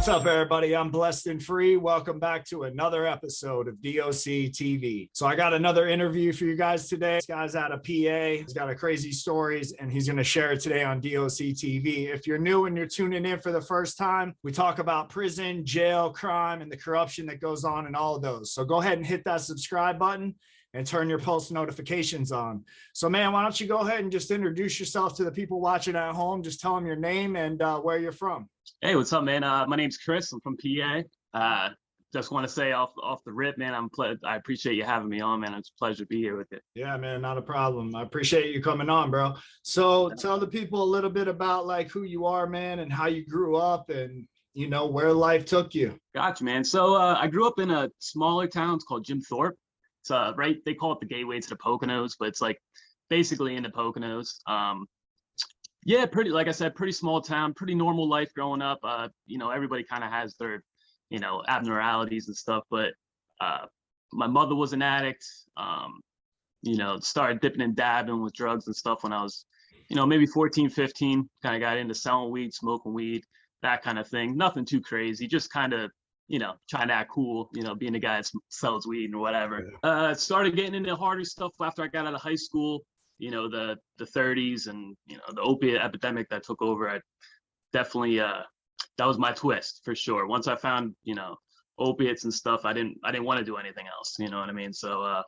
What's up, everybody? I'm Blessed and Free. Welcome back to another episode of DOC TV. So I got another interview for you guys today. This guy's out of PA. He's got a crazy stories, and he's going to share it today on DOC TV. If you're new and you're tuning in for the first time, we talk about prison, jail, crime, and the corruption that goes on in all of those. So go ahead and hit that subscribe button and turn your post notifications on. So, man, why don't you go ahead and just introduce yourself to the people watching at home? Just tell them your name and where you're from. Hey, what's up, man? My name's Chris. I'm from PA. Just want to say off the rip, man, I appreciate you having me on, man. It's a pleasure to be here with you. Yeah, man, not a problem. I appreciate you coming on, bro. So tell the people a little bit about like who you are, man, and how you grew up and, you know, where life took you. Gotcha, man. So I grew up in a smaller town. It's called Jim Thorpe. It's right, they call it the gateway to the Poconos, but it's like basically in the Poconos. Yeah, pretty, like I said, pretty small town, pretty normal life growing up. You know, everybody kind of has their, you know, abnormalities and stuff, but my mother was an addict, you know, started dipping and dabbing with drugs and stuff when I was, you know, maybe 14, 15, kind of got into selling weed, smoking weed, that kind of thing. Nothing too crazy, just kind of, you know, trying to act cool, you know, being the guy that sells weed or whatever. Started getting into harder stuff after I got out of high school. You know, the 30s and, you know, the opiate epidemic that took over. I definitely, that was my twist for sure. Once I found, you know, opiates and stuff, I didn't want to do anything else. You know what I mean? So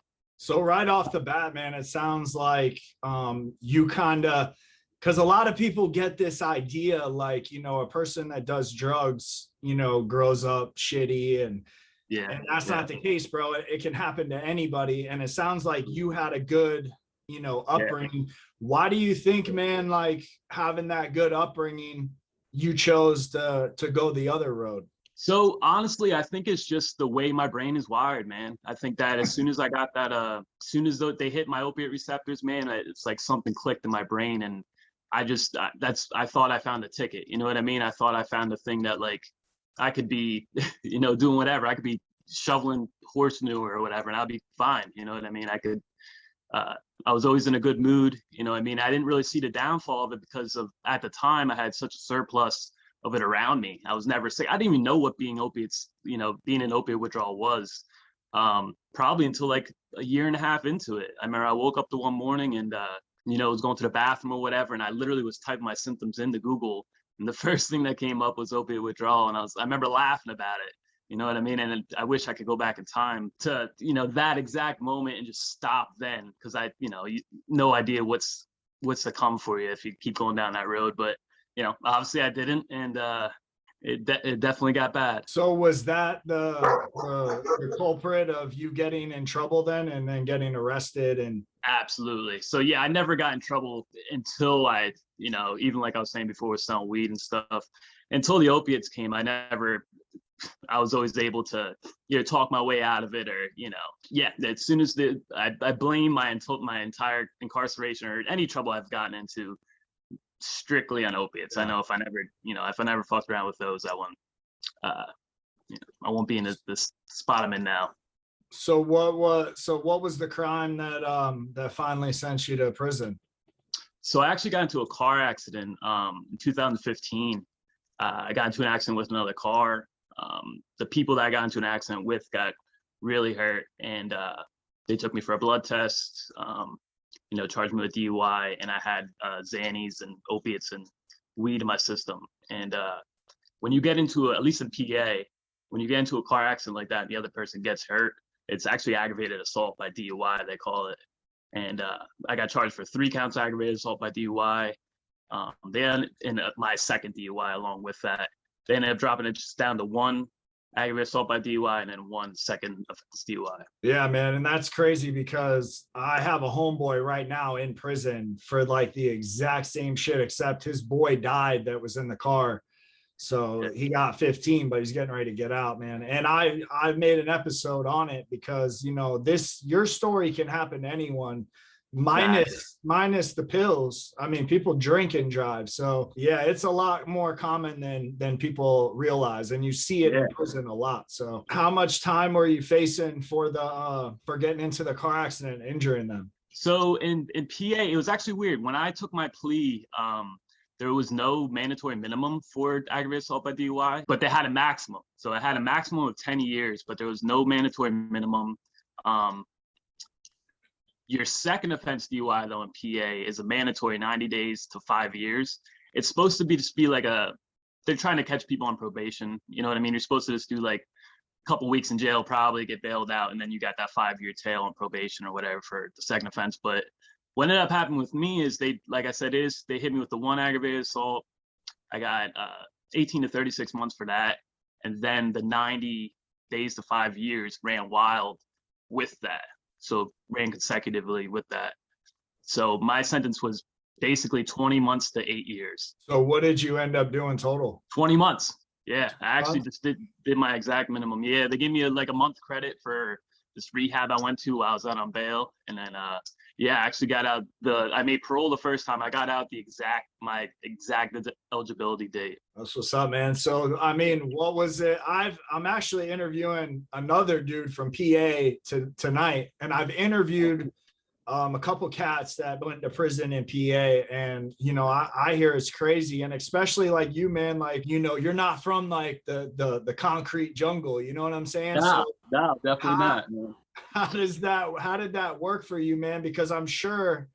right off the bat, man, it sounds like you kind of, because a lot of people get this idea like, you know, a person that does drugs, you know, grows up shitty and that's not the case, bro. It can happen to anybody. And it sounds like you had a good, you know, upbringing. Why do you think, man, like having that good upbringing, you chose to go the other road? So honestly, I think it's just the way my brain is wired, man. I think that as soon as I got that, as soon as they hit my opiate receptors, man, it's like something clicked in my brain. And I just, I thought I found a ticket. You know what I mean? I thought I found a thing that like I could be, you know, doing whatever. I could be shoveling horse manure or whatever, and I'll be fine. You know what I mean? I was always in a good mood. You know what I mean? I didn't really see the downfall of it because of, at the time, I had such a surplus of it around me. I was never sick. I didn't even know what being opiates, you know, being an opiate withdrawal was, probably until like a year and a half into it. I remember I woke up the one morning and, you know, was going to the bathroom or whatever, and I literally was typing my symptoms into Google, and the first thing that came up was opiate withdrawal, and I remember laughing about it. You know what I mean? And I wish I could go back in time to, you know, that exact moment and just stop then, because I, you know, no idea what's to come for you if you keep going down that road. But, you know, obviously I didn't, and it definitely got bad. So was that the culprit of you getting in trouble then and then getting arrested? And absolutely. So yeah, I never got in trouble until I, you know, even like I was saying before with selling weed and stuff, until the opiates came. I was always able to, you know, talk my way out of it, or, you know, yeah, as soon as I blame my entire incarceration or any trouble I've gotten into strictly on opiates. I know if I never fucked around with those, I won't be in this spot I'm in now. So what was the crime that finally sent you to prison? So I actually got into a car accident in 2015. I got into an accident with another car. The people that I got into an accident with got really hurt, and they took me for a blood test, you know, charged me with DUI, and I had Xannies and opiates and weed in my system. And when you get into, at least in PA, when you get into a car accident like that and the other person gets hurt, it's actually aggravated assault by DUI, they call it. And I got charged for 3 counts of aggravated assault by DUI. Then in my second DUI along with that, they ended up dropping it just down to 1 aggravated assault by DUI and then 1 second offense DUI. Yeah, man. And that's crazy because I have a homeboy right now in prison for like the exact same shit, except his boy died that was in the car. So he got 15, but he's getting ready to get out, man. And I've made an episode on it because, you know, your story can happen to anyone. minus the pills. I mean, people drink and drive. So yeah, it's a lot more common than people realize, and you see it in prison a lot. So how much time were you facing for getting into the car accident and injuring them? So in PA, it was actually weird. When I took my plea, there was no mandatory minimum for aggravated assault by DUI, but they had a maximum. So it had a maximum of 10 years, but there was no mandatory minimum. Your second offense DUI, though, in PA is a mandatory 90 days to 5 years. It's supposed to be just be like they're trying to catch people on probation. You know what I mean? You're supposed to just do like a couple weeks in jail, probably get bailed out, and then you got that 5-year tail on probation or whatever for the second offense. But what ended up happening with me is like I said, they hit me with the one aggravated assault. I got 18 to 36 months for that. And then the 90 days to 5 years ran wild with that. So ran consecutively with that. So my sentence was basically 20 months to 8 years. So what did you end up doing total? 20 months. Yeah, I actually just did my exact minimum. Yeah, they gave me like a month credit for this rehab I went to while I was out on bail. And then, yeah, I actually got out I made parole the first time. I got out my exact eligibility date. That's what's up, man. So, I mean, what was it? I'm actually interviewing another dude from PA tonight, and I've interviewed a couple cats that went to prison in PA, and you know, I hear it's crazy, and especially like you, man, like, you know, you're not from like the concrete jungle, you know what I'm saying? No, definitely not, man. How did that work for you, man? Because I'm sure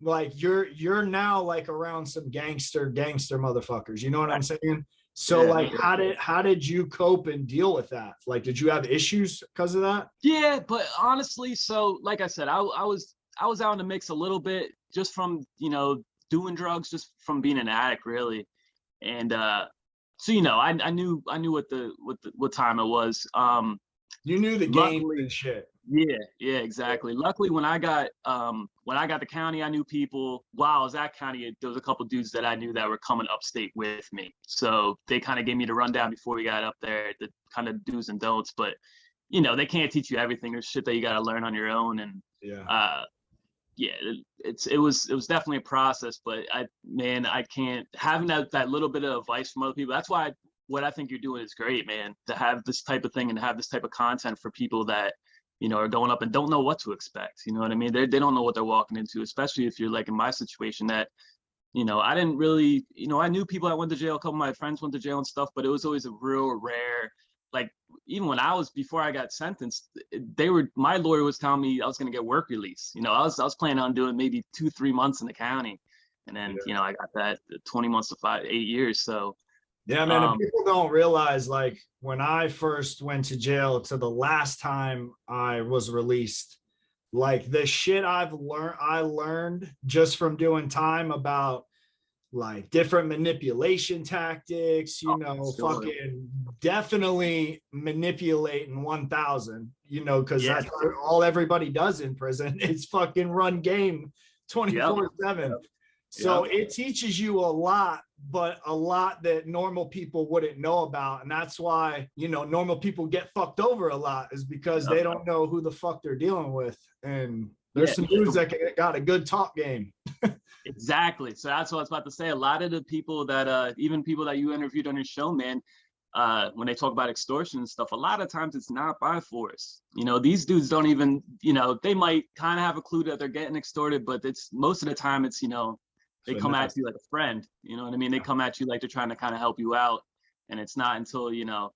like you're now like around some gangster motherfuckers, you know what I'm saying? So yeah, like how did you cope and deal with that? Like, did you have issues because of that? Yeah, but honestly, so like I said, I was out in the mix a little bit just from, you know, doing drugs, just from being an addict really. And so, you know, I knew what time it was. You knew the game and shit. Yeah, exactly. Luckily, when I got the county, I knew people. While I was at county, there was a couple dudes that I knew that were coming upstate with me. So they kind of gave me the rundown before we got up there, the kind of do's and don'ts. But you know, they can't teach you everything. There's shit that you got to learn on your own. And it was definitely a process. But I can't having that little bit of advice from other people. That's why what I think you're doing is great, man. To have this type of thing and have this type of content for people that, you know, are going up and don't know what to expect. You know what I mean? They don't know what they're walking into, especially if you're like in my situation that, you know, I didn't really, you know, I knew people that went to jail. A couple of my friends went to jail and stuff, but it was always a real rare, like, even when before I got sentenced, my lawyer was telling me I was going to get work release. You know, I was planning on doing maybe 2-3 months in the county. And then, you know, I got that 20 months to 8 years. So, yeah, man, and people don't realize, like, when I first went to jail to the last time I was released, like the shit I learned just from doing time about like different manipulation tactics, you know, fucking definitely manipulating 1,000, you know, because that's all everybody does in prison is fucking run game 24/7. So it teaches you a lot, but a lot that normal people wouldn't know about. And that's why, you know, normal people get fucked over a lot, is because they don't know who the fuck they're dealing with. And there's some dudes that got a good talk game. Exactly. So that's what I was about to say. A lot of the people that, even people that you interviewed on your show, man, when they talk about extortion and stuff, a lot of times it's not by force. You know, these dudes don't even, you know, they might kind of have a clue that they're getting extorted, but it's most of the time it's, you know, they come at you like a friend, you know what I mean? They come at you like they're trying to kind of help you out. And it's not until, you know,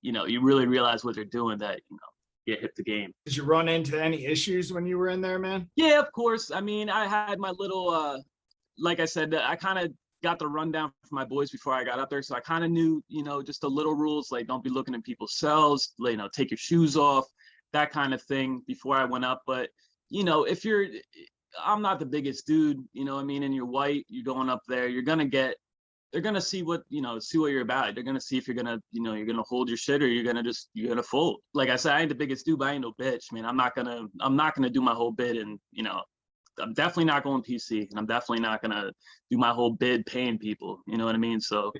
you really realize what they're doing that, you know, you hit the game. Did you run into any issues when you were in there, man? Yeah, of course. I mean, I had my little, like I said, I kind of got the rundown from my boys before I got up there. So I kind of knew, you know, just the little rules, like don't be looking in people's cells, you know, take your shoes off, that kind of thing before I went up. But, you know, I'm not the biggest dude, you know what I mean? And you're white, you're going up there, they're going to see what you're about. They're going to see if you're going to, you know, you're going to hold your shit or you're going to fold. Like I said, I ain't the biggest dude, but I ain't no bitch, man. I'm not going to do my whole bid. And, you know, I'm definitely not going PC, and I'm definitely not going to do my whole bid paying people. You know what I mean? So,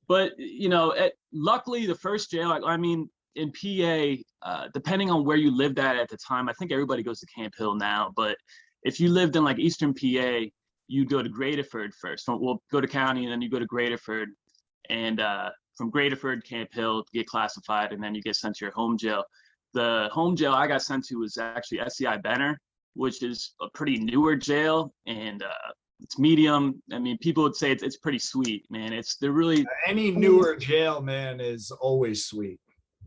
but, you know, luckily the first jail, I mean, in PA, depending on where you lived at the time, I think everybody goes to Camp Hill now, but if you lived in like Eastern PA, you go to Graterford first. We'll go to county and then you go to Graterford, and from Graterford, Camp Hill, get classified, and then you get sent to your home jail. The home jail I got sent to was actually SCI Benner, which is a pretty newer jail. And it's medium. I mean, people would say it's pretty sweet, man. They're really, Any newer jail, man, is always sweet.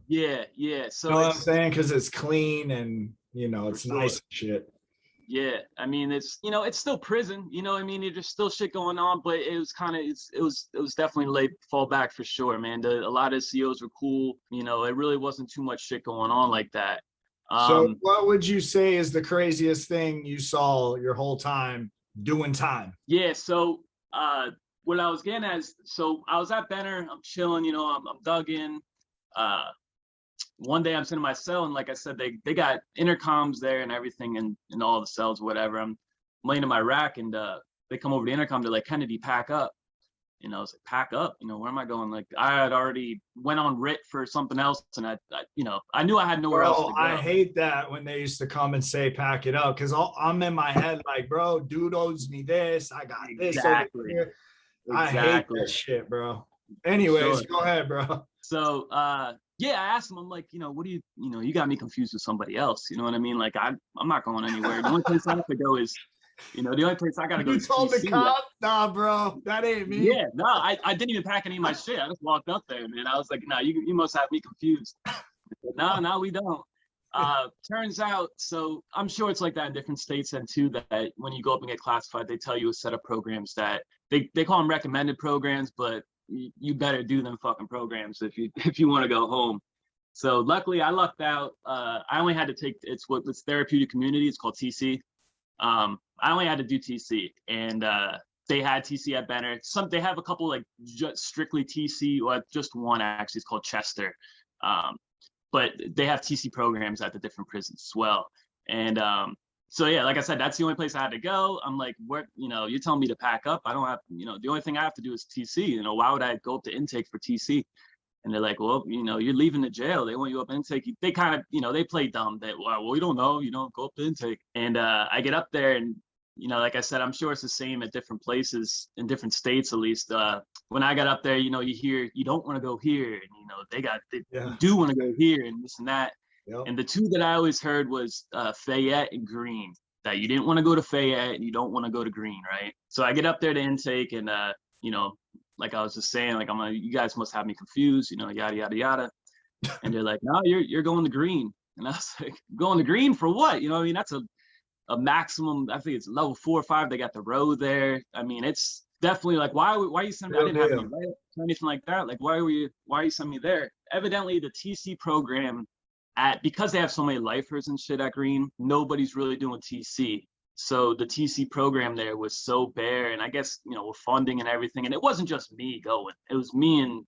yeah, yeah. You So know what I'm it's saying? Because it's clean and for it's sure. nice and shit. Yeah, I mean, it's still prison. You know what I mean? There's still shit going on, but it was kind of it was definitely laid fall back for sure, man. A lot of COs were cool. You know, it really wasn't too much shit going on like that. So, what would you say is the craziest thing you saw your whole time doing time? Yeah, so what I was getting at is, so I was at Benner, I'm chilling, you know, I'm dug in. Uh, One day I'm sitting in my cell, and like I said, they got intercoms there and everything in all the cells, whatever. I'm laying in my rack, and they come over the intercom. They're like, Kennedy, pack up. You know, I was like, pack up. You know, where am I going? Like, I had already went on writ for something else, and I knew I had nowhere else to go. I hate that when they used to come and say pack it up, because I'm in my head like, bro, dude owes me this. I got this over here. I hate that shit, bro. Anyways, go ahead, bro. So yeah, I asked him, I'm like, what do you got me confused with somebody else. You know what I mean? Like, I'm not going anywhere. The only place I have to go is, the only place I gotta go You is told TC. the cop? Nah, bro, that ain't me. Yeah, no, I didn't even pack any of my shit. I just walked up there, man. I was like, nah, you must have me confused. No, we don't. Turns out, so I'm sure it's like that in different states, and too, that when you go up and get classified, they tell you a set of programs that they call them recommended programs, but you better do them fucking programs if you want to go home. So luckily, I lucked out. I only had to take it's therapeutic community. It's called TC. I only had to do TC, and they had TC at Benner. They have a couple like just strictly TC, or just one actually. It's called Chester. But they have TC programs at the different prisons as well. And so yeah, like I said, that's the only place I had to go. I'm like, what, you're telling me to pack up. I don't have, the only thing I have to do is TC. Why would I go up to intake for TC? And they're like, well, you're leaving the jail. They want you up intake. They kind of, they play dumb. Well, we don't know, go up to intake. And I get up there, and like I said, I'm sure it's the same at different places in different states, at least. When I got up there, you hear you don't want to go here, and you do want to go here, and this and that. Yep. And the two that I always heard was Fayette and Green. That you didn't want to go to Fayette and you don't want to go to Green, right? So I get up there to intake, and like I was just saying, like you guys must have me confused, yada yada yada. And they're like, no, you're going to Green, and I was like, going to Green for what? That's a maximum. I think it's level 4 or 5. They got the row there. I mean, it's definitely like, why you send me? I didn't have any right or anything like that. Like, why are you sending me there? Evidently, the TC program because they have so many lifers and shit at Green, nobody's really doing TC. So the TC program there was so bare, and I guess with funding and everything, and it wasn't just me going. It was me and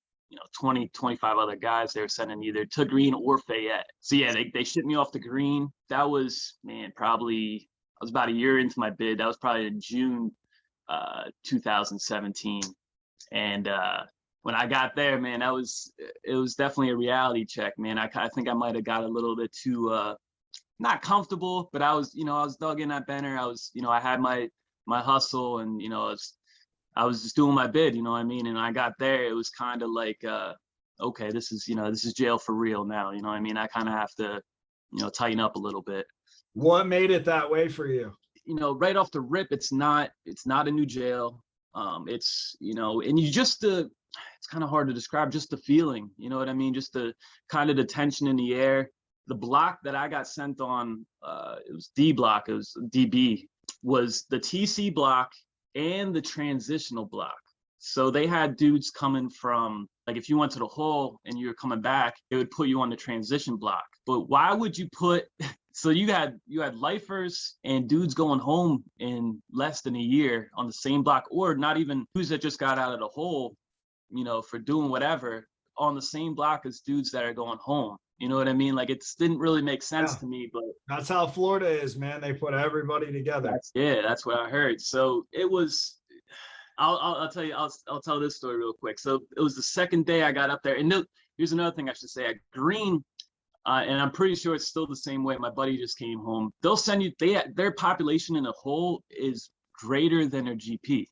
20, 25 other guys they were sending either to Green or Fayette. So yeah, they shipped me off to Green. That was, probably, I was about a year into my bid. That was probably in June 2017. And when I got there, man, it was definitely a reality check, man. I think I might have got a little bit too not comfortable, but I was dug in at Benner. I was, I had my hustle, and I was just doing my bid, you know what I mean? And I got there, it was kind of like, okay, this is jail for real now, you know what I mean? I kind of have to, tighten up a little bit. What made it that way for you? Right off the rip, it's not a new jail. It's, and you just, it's kind of hard to describe, just the feeling, you know what I mean? Just the kind of the tension in the air. The block that I got sent on, it was D block, it was DB, was the TC block and the transitional block. So they had dudes coming from, like, if you went to the hole and you were coming back, it would put you on the transition block. But why would you put, so you had lifers and dudes going home in less than a year on the same block, or not even dudes that just got out of the hole, for doing whatever, on the same block as dudes that are going home. You know what I mean? Like, it didn't really make sense to me, but that's how Florida is, man. They put everybody together. That's what I heard. So it was, I'll tell you, I'll tell this story real quick. So it was the second day I got up there, and here's another thing I should say. At Green, and I'm pretty sure it's still the same way. My buddy just came home. They'll send you, their population in a hole is greater than their GP.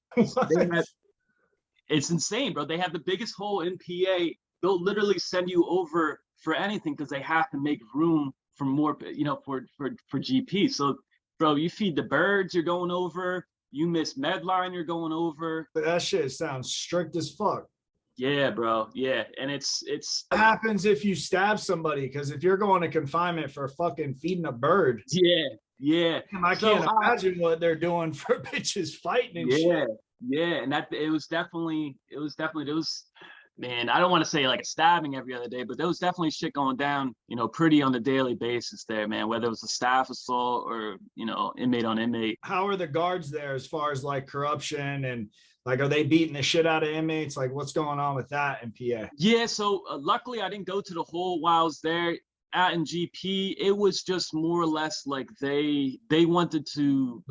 It's insane, bro. They have the biggest hole in PA. They'll literally send you over for anything because they have to make room for more, for GP. So, bro, you feed the birds, you're going over. you miss Medline, you're going over. But that shit sounds strict as fuck. Yeah, bro. Yeah. And it's What happens if you stab somebody? Because if you're going to confinement for fucking feeding a bird, yeah, yeah. I So can't imagine what they're doing for bitches fighting and shit. yeah, yeah. And that it was man, I don't want to say like a stabbing every other day, but there was definitely shit going down, you know, pretty on a daily basis there, man, whether it was a staff assault or, you know, inmate on inmate. How are the guards there as far as like corruption and like, are they beating the shit out of inmates? Like, what's going on with that in PA? Yeah, so luckily I didn't go to the hole while I was there in GP. It was just more or less like they wanted to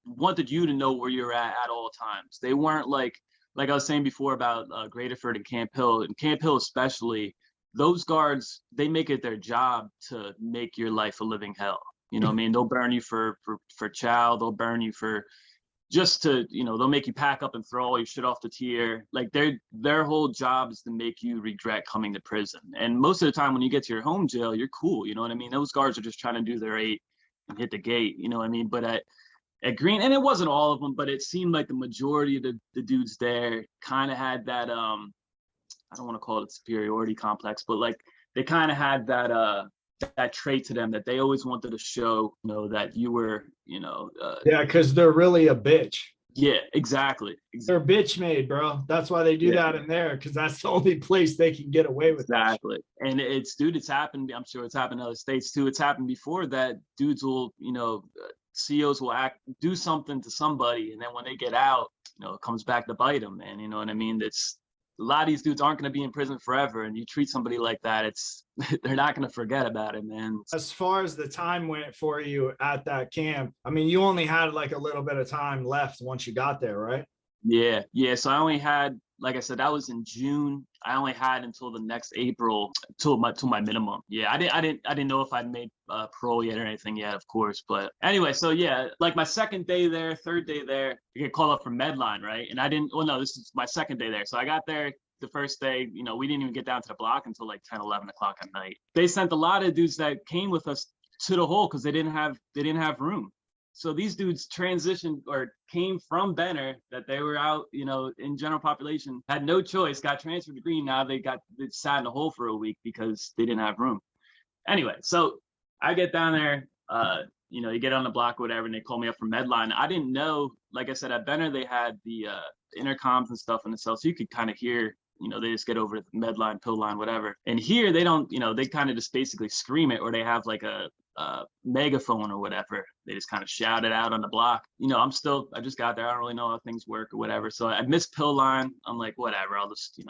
wanted you to know where you're at all times. They weren't like I was saying before about Graterford and Camp Hill, and Camp Hill especially. Those guards, they make it their job to make your life a living hell. You know what I mean? They'll burn you for chow. They'll burn you for just to, you know, they'll make you pack up and throw all your shit off the tier. Like their whole job is to make you regret coming to prison. And most of the time when you get to your home jail, you're cool. You know what I mean? Those guards are just trying to do their 8 and hit the gate. You know what I mean? But at Green, and it wasn't all of them, but it seemed like the majority of the dudes there kind of had that, I don't want to call it a superiority complex, but like they kind of had that trait to them that they always wanted to show, you know, that you were, you know. Yeah, because they're really a bitch. Yeah, exactly. They're bitch made, bro. That's why they do that in there, because that's the only place they can get away with exactly. And it's happened. I'm sure it's happened in other states too. It's happened before that dudes will, you know, CEOs will do something to somebody, and then when they get out, you know, it comes back to bite them, man. You know what I mean? It's a lot of these dudes aren't going to be in prison forever, and you treat somebody like that, it's they're not going to forget about it, man. As far as the time went for you at that camp, I mean, you only had like a little bit of time left once you got there, right? Yeah. So I only had, like I said, that was in June. I only had until the next April, till my minimum. Yeah, I didn't know if I'd made parole yet or anything yet, of course. But anyway, so yeah, like my third day there, I get called up for Medline, right? And I didn't. Well, no, this is my second day there. So I got there the first day. You know, we didn't even get down to the block until like 10, 11 o'clock at night. They sent a lot of dudes that came with us to the hole because they didn't have room. So these dudes transitioned or came from Benner, that they were out, you know, in general population, had no choice, got transferred to Green. Now they sat in the hole for a week because they didn't have room. Anyway, so I get down there, you know, you get on the block or whatever, and they call me up from Medline. I didn't know, like I said, at Benner, they had the intercoms and stuff in the cell, so you could kind of hear, you know, they just get over the Medline, pill line, whatever. And here they don't, you know, they kind of just basically scream it, or they have like a megaphone or whatever. They just kind of shout it out on the block. You know, I just got there. I don't really know how things work or whatever. So I missed pill line. I'm like, whatever. I'll just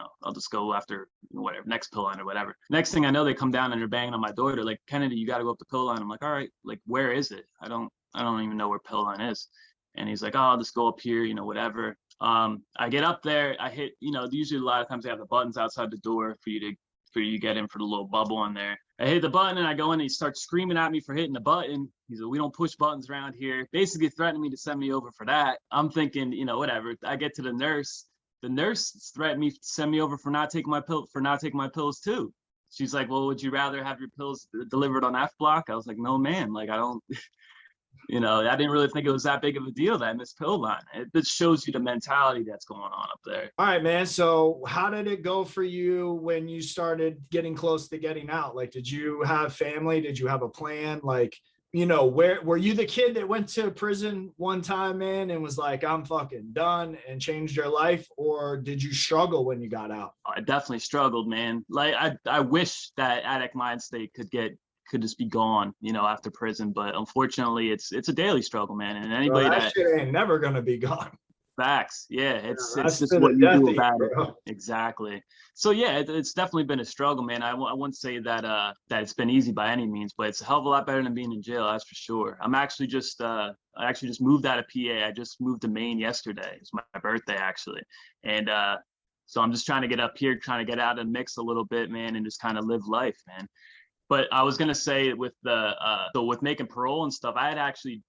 go after whatever, next pill line or whatever. Next thing I know, they come down and they're banging on my door. They're like, Kennedy, you got to go up the pill line. I'm like, all right, like, where is it? I don't even know where pill line is. And he's like, oh, I'll just go up here, you know, whatever. I get up there, I hit, you know, usually a lot of times they have the buttons outside the door for you to get in for the little bubble in there. I hit the button and I go in and he starts screaming at me for hitting the button. He's like, we don't push buttons around here. Basically threatening me to send me over for that. I'm thinking, you know, whatever. I get to the nurse. The nurse threatened me to send me over for not taking my pills too. She's like, well, would you rather have your pills delivered on F block? I was like, no, man, like I don't, you know, I didn't really think it was that big of a deal that I missed pill line. It just shows you the mentality that's going on up there. All right, man. So how did it go for you when you started getting close to getting out? Like, did you have family? Did you have a plan? Like, you know, where were you the kid that went to prison one time, man, and was like, I'm fucking done, and changed your life? Or did you struggle when you got out? I definitely struggled, man. Like I wish that addict mind state could just be gone, you know, after prison. But unfortunately, it's a daily struggle, man. And anybody that shit ain't never gonna be gone. Facts, yeah, it's just what you do about it. Exactly. So yeah, it's definitely been a struggle, man. I wouldn't say that that it's been easy by any means, but it's a hell of a lot better than being in jail, that's for sure. I actually just moved out of PA. I just moved to Maine yesterday. It's my birthday actually, and so I'm just trying to get up here, trying to get out of the mix a little bit, man, and just kind of live life, man. But I was gonna say with with making parole and stuff, I had actually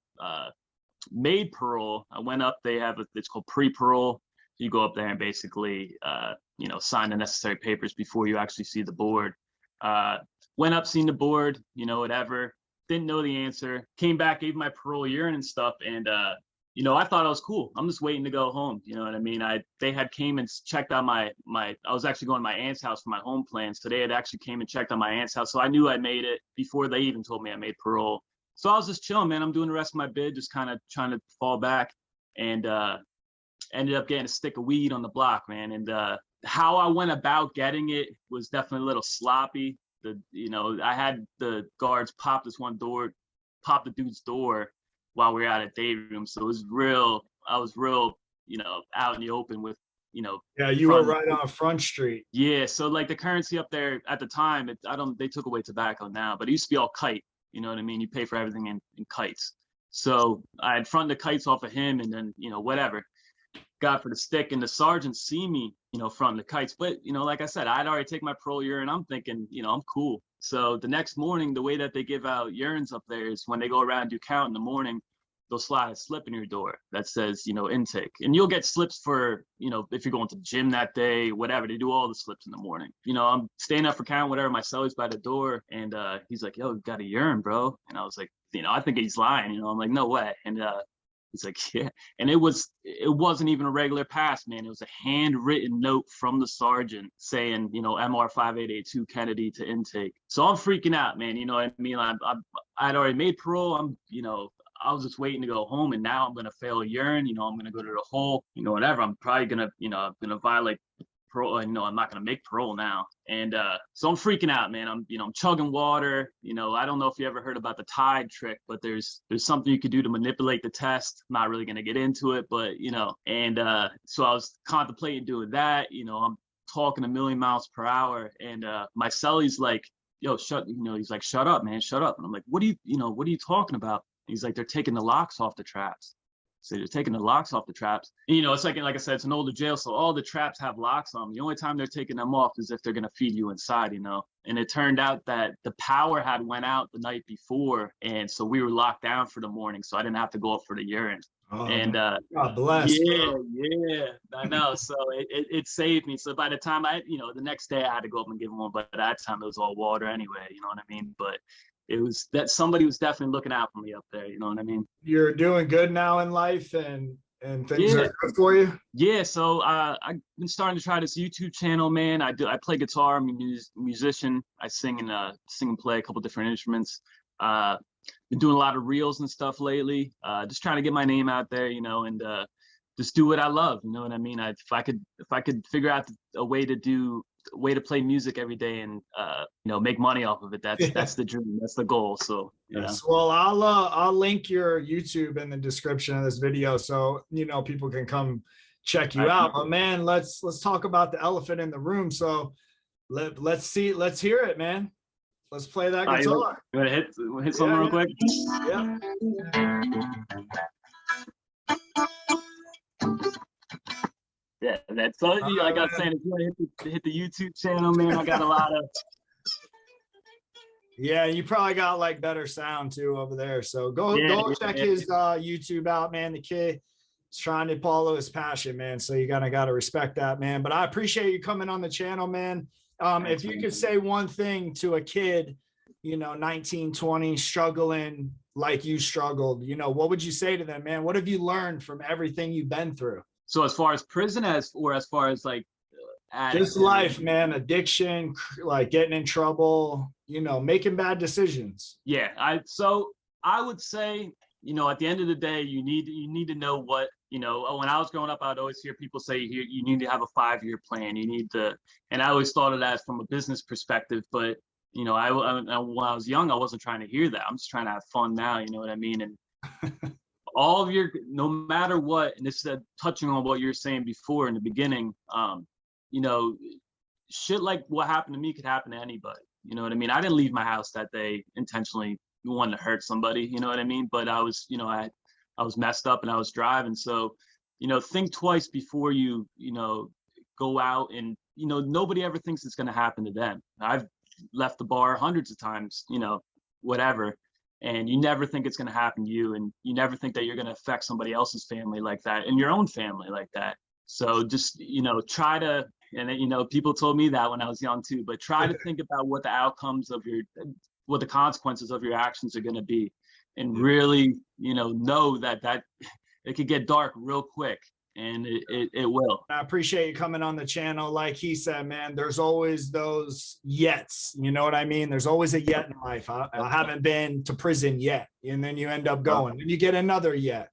made parole. I went up. They have it's called pre-parole. You go up there and basically you know, sign the necessary papers before you actually see the board. Went up, seen the board, you know, whatever. didn't know the answer, came back, gave my parole urine and stuff. And, you know, I thought I was cool. I'm just waiting to go home. You know what I mean? They had came and checked on I was actually going to my aunt's house for my home plan. So they had actually came and checked on my aunt's house. So I knew I made it before they even told me I made parole. So I was just chilling, man. I'm doing the rest of my bid, just kind of trying to fall back, and ended up getting a stick of weed on the block, man. And how I went about getting it was definitely a little sloppy. You know, I had the guards pop the dude's door while we were out at day room. So it was I was real, you know, out in the open with, you know. Yeah, you were right on Front Street. Yeah, so like the currency up there at the time, they took away tobacco now, but it used to be all kite. You know what I mean? You pay for everything in kites. So I had fronted the kites off of him, and then, you know, whatever. Got for the stick, and the sergeant see me, you know, fronting the kites. But, you know, like I said, I'd already taken my parole urine. I'm thinking, you know, I'm cool. So the next morning, the way that they give out urines up there is when they go around and do count in the morning, they'll slide a slip in your door that says, you know, intake. And you'll get slips for, you know, if you're going to the gym that day, whatever. They do all the slips in the morning. You know, I'm staying up for count, whatever. My cellie's by the door, and he's like, yo, you got a urine, bro. And I was like, you know, I think he's lying. You know, I'm like, no way. And he's like, yeah. And it wasn't even a regular pass, man. It was a handwritten note from the sergeant saying, you know, MR 5882 Kennedy to intake. So I'm freaking out, man. You know what I mean? I'd already made parole. You know, I was just waiting to go home, and now I'm going to fail a urine. You know, I'm going to go to the hole, you know, whatever. I'm probably going to, you know, I'm going to violate parole. You know, I'm not going to make parole now. And so I'm freaking out, man. I'm chugging water. You know, I don't know if you ever heard about the tide trick, but there's something you could do to manipulate the test. I'm not really going to get into it, but, you know, and so I was contemplating doing that. You know, I'm talking a million miles per hour, and my cellie's like, yo, he's like, shut up, man, shut up. And I'm like, what are you talking about? He's like, they're taking the locks off the traps. So they're taking the locks off the traps. And, you know, it's like I said, it's an older jail, so all the traps have locks on them. The only time they're taking them off is if they're going to feed you inside, you know. And it turned out that the power had went out the night before, and so we were locked down for the morning, so I didn't have to go up for the urine. Oh, and God bless. yeah, I know. So it saved me. So by the time the next day I had to go up and give them one, but at that time it was all water anyway, you know what I mean? But it was that somebody was definitely looking out for me up there, you know what I mean? You're doing good now in life, and things are good for you? Yeah, so I've been starting to try this YouTube channel, man. I play guitar. I'm a musician. I sing and play a couple different instruments. Been doing a lot of reels and stuff lately. Just trying to get my name out there, you know, and just do what I love, you know what I mean? If I could figure out a way to play music every day and you know, make money off of it, that's the dream, that's the goal. So yes. Well, I'll link your YouTube in the description of this video, so, you know, people can come check you out. But man, let's talk about the elephant in the room. So let's hear it, man. Let's play that guitar. You want to hit something real quick? Yeah. Yeah, that's all. Like I was saying, if you want to hit the YouTube channel, man, I got a lot of. Yeah, you probably got like better sound too over there. So go check his YouTube out, man. The kid is trying to follow his passion, man. So you gotta respect that, man. But I appreciate you coming on the channel, man. If you could say one thing to a kid, you know, 19, 20, struggling like you struggled, you know, what would you say to them, man? What have you learned from everything you've been through? So as far as prison, as far as like just life, man, addiction, like getting in trouble, you know, making bad decisions. Yeah, I would say, you know, at the end of the day, you need to know what, you know. When I was growing up, I'd always hear people say you need to have a 5-year plan. You need to, and I always thought of that from a business perspective. But you know, when I was young, I wasn't trying to hear that. I'm just trying to have fun now. You know what I mean? And all of no matter what, and this is touching on what you were saying before in the beginning, you know, shit like what happened to me could happen to anybody. You know what I mean? I didn't leave my house that day intentionally wanting to hurt somebody, you know what I mean? But I was, you know, I was messed up and I was driving. So, you know, think twice before you know, go out, and, you know, nobody ever thinks it's going to happen to them. I've left the bar hundreds of times, you know, whatever. And you never think it's going to happen to you. And you never think that you're going to affect somebody else's family like that and your own family like that. So just, you know, try to, and you know, people told me that when I was young too, but try to think about what the outcomes of what the consequences of your actions are going to be, and really, know that it could get dark real quick, and it will. I appreciate you coming on the channel. Like he said, man, there's always those yets. You know what I mean? There's always a yet in life. I haven't been to prison yet. And then you end up going and you get another yet.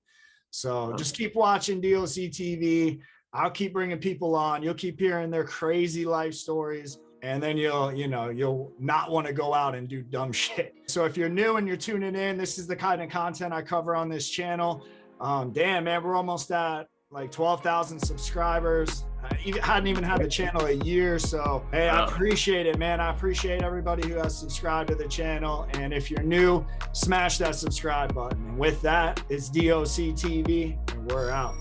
So just keep watching DOC TV. I'll keep bringing people on. You'll keep hearing their crazy life stories. And then you'll not want to go out and do dumb shit. So if you're new and you're tuning in, this is the kind of content I cover on this channel. Damn, man, we're almost at like 12,000 subscribers. I hadn't even had the channel a year. So, hey, I appreciate it, man. I appreciate everybody who has subscribed to the channel. And if you're new, smash that subscribe button. And with that, it's DOC TV, and we're out.